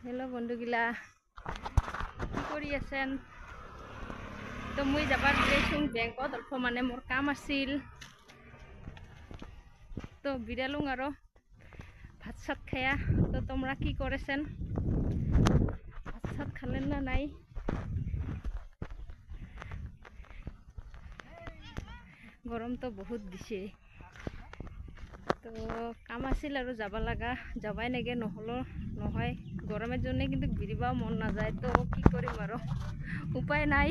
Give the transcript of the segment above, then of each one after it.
Hello बंधुगिला কি কৰি আছেন তো মই যাবাৰ গৈছোঁ বেংকত অল্প মানে মোৰ কাম আছিল তো বিৰালুং আৰু ভাত চাত খায়া তো তোমরা কি করেছেন ভাত চাত খালেন না নাই গরম তো বহুত দিছে তো কাম আছিল আৰু যাব লাগা যাবাই নেগে নহলো নহয় গৰমেৰ জন্য কিন্তু বিৰিবাও মন না যায় তো কি কৰিম আৰু উপায় নাই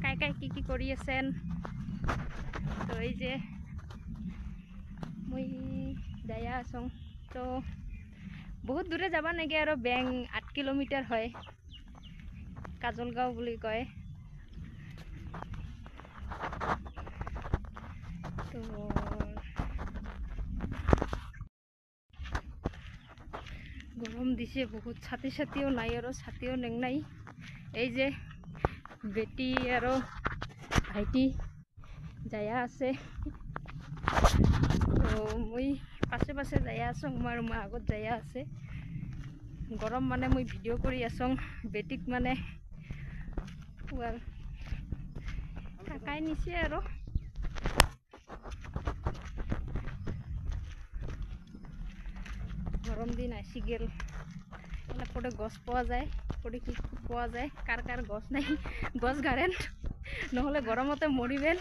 কাই কাই কি কৰি আছেন তো এই যে মই যায়া আছোঁ তো বহুত দূৰে যাবা নেগে আৰু বেং 8 কিলোমিটাৰ হয় কাজলগাঁও বুলি কয় তো গৰম দিছে বহুত ছাতিও নাই আৰু ছাতিও নেং নাই এই যে বেটি আৰু ভাইটি যায়া আছে তো মই পাছে পাছে যায়া আছোঁ মোৰ মা আগত যায়া আছে গৰম মানে মই ভিডিও কৰি আছোঁ বেটিক মানে ওয়াল কাকাই নিছে আৰু গরম দিন আসি গেল এলা পরে গছ পাওয়া যায় পরে কি পাওয়া যায় কার কার গছ নাই গছ গাড়েন নহলে গরমতে মরিবেন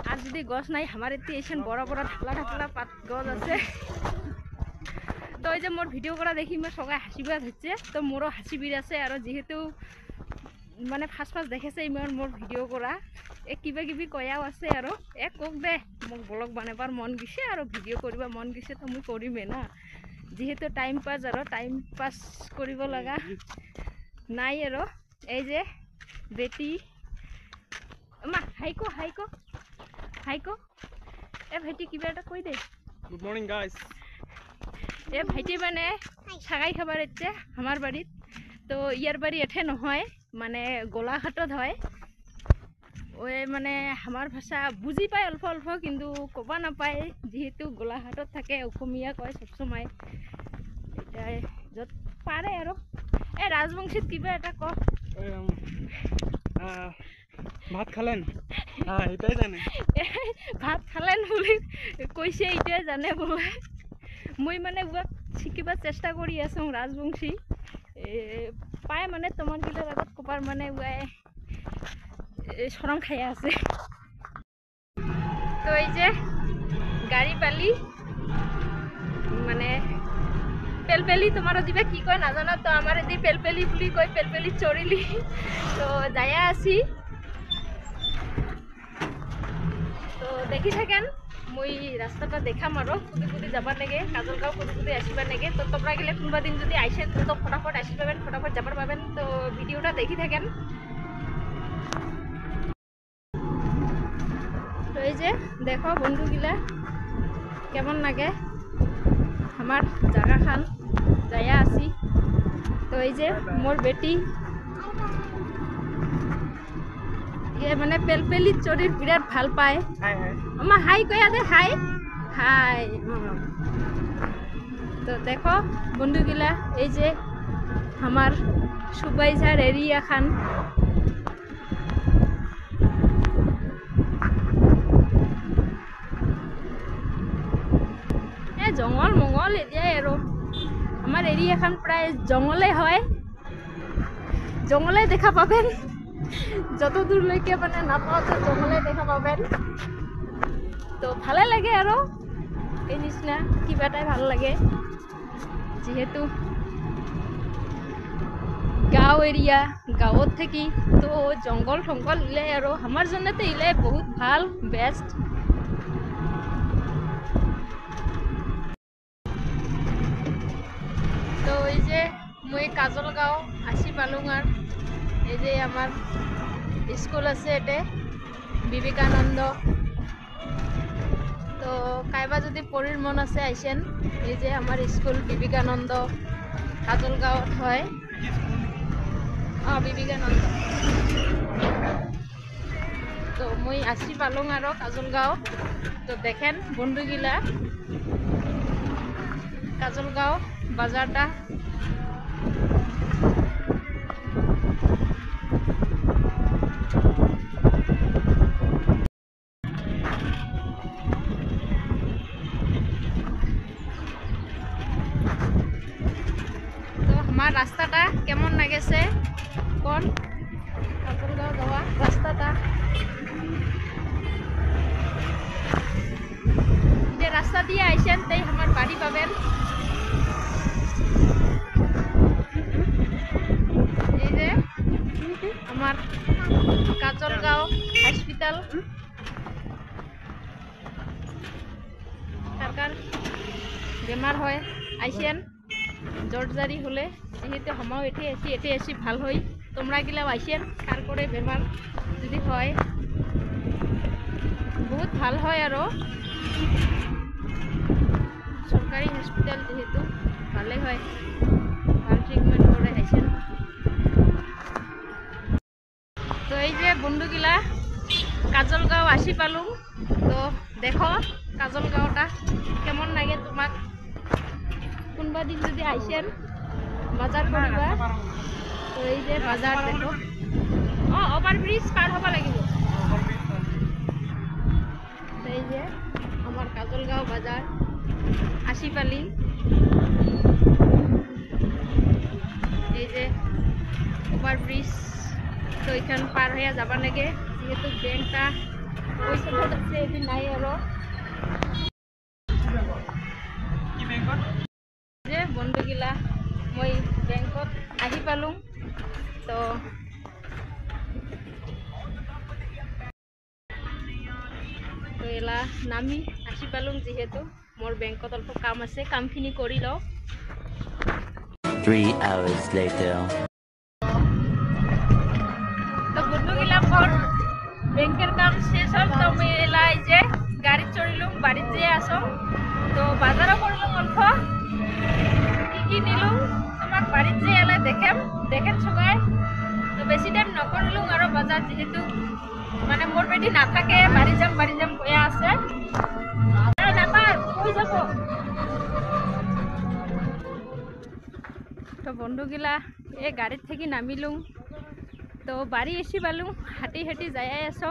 আর যদি গছ নাই আমার এতে এসেন বড় বড় ঢালা ঢালা পাত গছ আছে তো এই যে মোর ভিডিও করা দেখি মই সবাই হাসিবাদ হচ্ছে তো মোরও হাসি বির আছে আর যেহেতু মানে ফার্স্ট দেখেছে ইমান মোর ভিডিও করা এ কিবা কিবি কয়াও আছে আৰু এক কক দে মোক ব্লগ বানাবাৰ মন গিছে আৰু ভিডিও কৰিবা মন গিছে তো মই কৰিমে না যেহেতু টাইম পাস আৰু টাইম পাস কৰিব লাগা নাই আৰু এই যে বেটি মা হাইকো হাইকো হাইকো এ ভাইটি কিবা এটা কই দে গুড মর্নিং গাইস এ ভাইটি মানে ছাগাই খাবার ইচ্ছে আমার বাড়িত তো ইয়ার বাড়ি এঠে নহয় মানে গোলাঘাটত হয় ওই মানে আমার ভাষা বুঝি পায় অল্প অল্প কিন্তু কবা নাপায় যেহেতু গোলাঘাটত থাকে অসমীয়া কয় সবসময় এটা যত পারে আৰু এ রাজবংশীত কিবা এটা ক ভাত খালেন এটাই জানে ভাত খালেন বুলি কৈছে এটাই জানে বোলে মই মানে উয়াক শিকিবার চেষ্টা কৰি আছোঁ রাজবংশী পায় মানে তোমার গিলার আগত কবার মানে উয়াই শরম খাইয়া আছে তো এই যে গাড়ি পালি মানে পেলপেলি তোমার দিবে কি কয় নাজানো তো আমার এদি পেলপেলি বুলি কয় পেলপেলি চড়িলি তো যায়া আছি তো দেখি থাকেন মই রাস্তাটা দেখাম আৰু কুদি কুদি যাবার নেগে কাজলগাঁও কুদি কুদি আসিবার নেগে তো তোমরা গেলে কোনোবা দিন যদি আইসেন তো ফটাফট আসি পাবেন ফটাফট যাবার পাবেন তো ভিডিওটা দেখি থাকেন তো এই যে দেখো বন্ধুগিলা কেমন লাগে আমার জায়গা খান যায়া আছি তো এই যে মোর বেটি মানে পেলপেলি চড়ির বিরাট ভাল পায় আমার হাই কয়া দে হাই হাই তো দেখো বন্ধুগিলা এই যে আমার সুবাইঝার এরিয়া খান জঙ্গল মঙ্গল এরিয়াই আৰু আমাৰ এৰিয়াখান প্ৰায় জঙ্গলে হয় জঙ্গলে দেখা পাবেন যত দূৰলৈকে মানে নাপাও তো জঙ্গলে দেখা পাবেন তো ভালে লাগে আৰু এই নিচিনা কিবা এটাই ভাল লাগে যেহেতু গাঁও এৰিয়া গাঁৱত থাকি তো জঙ্গল ঠঙ্গল ইলাই আৰু আমার জন্য তো ইলাই বহুত ভাল বেস্ট তো এই যে মই কাজলগাঁও আসি পালুং আর এই যে আমার স্কুল আছে এতে বিবেকানন্দ তো কাইবা যদি পড়ির মন আছে আইসেন এই যে আমার স্কুল বিবেকানন্দ কাজলগাঁৱত হয় বিবেকানন্দ তো মই আসি পালুং আৰু কাজলগাঁও তো দেখেন বন্ধুগিলা কাজলগাঁও বাজারটা। তো আমার রাস্তাটা কেমন লাগেছে কোন কাজলগাঁও যাওয়া রাস্তাটা। যে রাস্তা দিয়ে আইসেন তাই আমার বাড়ি পাবেন। এই যে আমার কাজলগাঁও হসপিটাল। কার বেমার হয় আইসেন জর্জারি হলে, যেহেতু আমাও এটি এসি ভাল হই, তোমরা গিলাও আইসেন কার করে বেমার যদি হয় বহুত ভাল হয়। আর সরকারি হসপিটাল যেহেতু ভালে হয়, ভাল ট্রিটমেন্ট করে আইসেন। তো এই যে বন্ধুগিলা কাজলগাঁও আসি পালুম। তো দেখো কাজলগাঁওটা কেমন লাগে তোমাক। কোনবা দিন যদি আইসেন বাজার করিবা। তো এই যে বাজার দেখো, ওভারব্রিজ পার হবা লাগিব। তো এই যে আমার কাজলগাঁও বাজার আসি পালি। এই যে ওভারব্রিজ, তো এখান পার হয়ে যাবা লাগে, যেহেতু ব্যাংকটা ওই সাইডত আছে, এটি নাই। আর যে বন্ধুগিলা মই ব্যাংকত আহি পালুং। তো এলা নামি আসি পালুং, যেহেতু মোর ব্যাংকত অল্প কাম আছে, কামখিনি কৰি লওঁ। 3 hours later. তো বন্ধুগিলা মোর ব্যাংকের কাম শেষ হল। তো মই এলা এই যে গাড়িত চড়িলুম, বাড়িত যেয়ে আসম। তো বাজারও করলুম অল্প, কি নিলুম তোমাক বাড়িত যে এলা দেখেন সবাই। তো বেশি টাইম নকরিলুম আর বাজার, যেহেতু মানে মোর বেটি না থাকে, বাড়ি যাম হয়ে আছে। তো বন্ধুগিলা এই গাড়ির থেকে নামিলুম। তো বাড়ি এসি পালুম, হাঁটি যাই আস।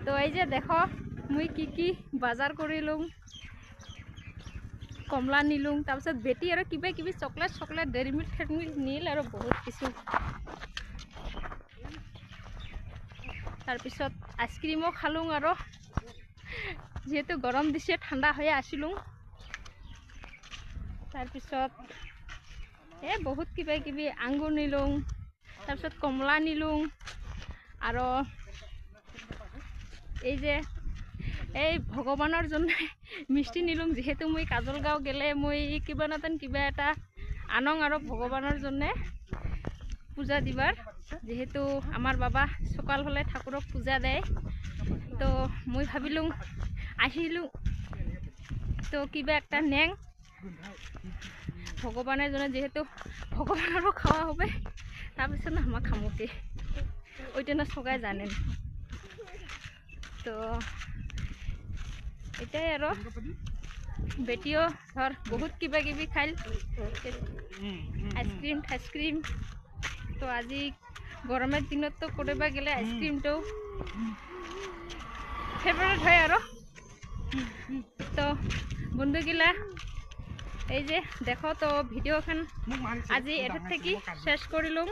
তো এই যে দেখো মুই কি বাজার কৰিলুম। কমলা নিলুম, তাৰপিছত বেটি আৰু কিবা কিবি চকলেট ডেইৰী মিল্ক নিল আৰু বহুত কিছু। তাৰপিছত আইচক্ৰীমো খালুং, আৰু যেহেতু গৰম দিছে ঠাণ্ডা হয়ে আসিলুং। তাৰপিছত বহুত কিবা কিবি আঙ্গুৰ নিলুং, তাৰপিছত কমলা নিলুং, আৰু এই যে এই ভগৱানৰ জন্য মিষ্টি নিলুং। যেহেতু মই কাজলগাঁও গেলে মই কিবা নাতেন কিবা এটা আনং আৰু ভগৱানৰ জন্য পূজা দিবার। যেহেতু আমার বাবা সকাল হলে ঠাকুরক পূজা দেয়, তো মই ভাবিলুং আহিলুং তো কিবা একটা নেং ভগবানের জন্য, যেহেতু ভগবানেরও খাওয়া হবে। তারপর না আমার খামুকে ওইটা না সবাই জানেন। তো এটাই আর বেটিও ধর বহুত কিবা কিবি খাইল, আইসক্রিম। তো আজি গরমের দিনত তো করবা গেলে আইসক্রিমটাও ফেভারিট হয়। আর তো বন্ধুগিলা এই যে দেখো, তো ভিডিওখান আজি এটার থেকে শেষ করিলুম।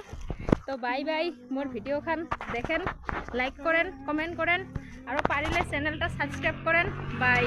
তো বাই মোর ভিডিওখান দেখেন, লাইক করেন, কমেন্ট করেন, আর পারিলে চ্যানেলটা সাবস্ক্রাইব করেন। বাই।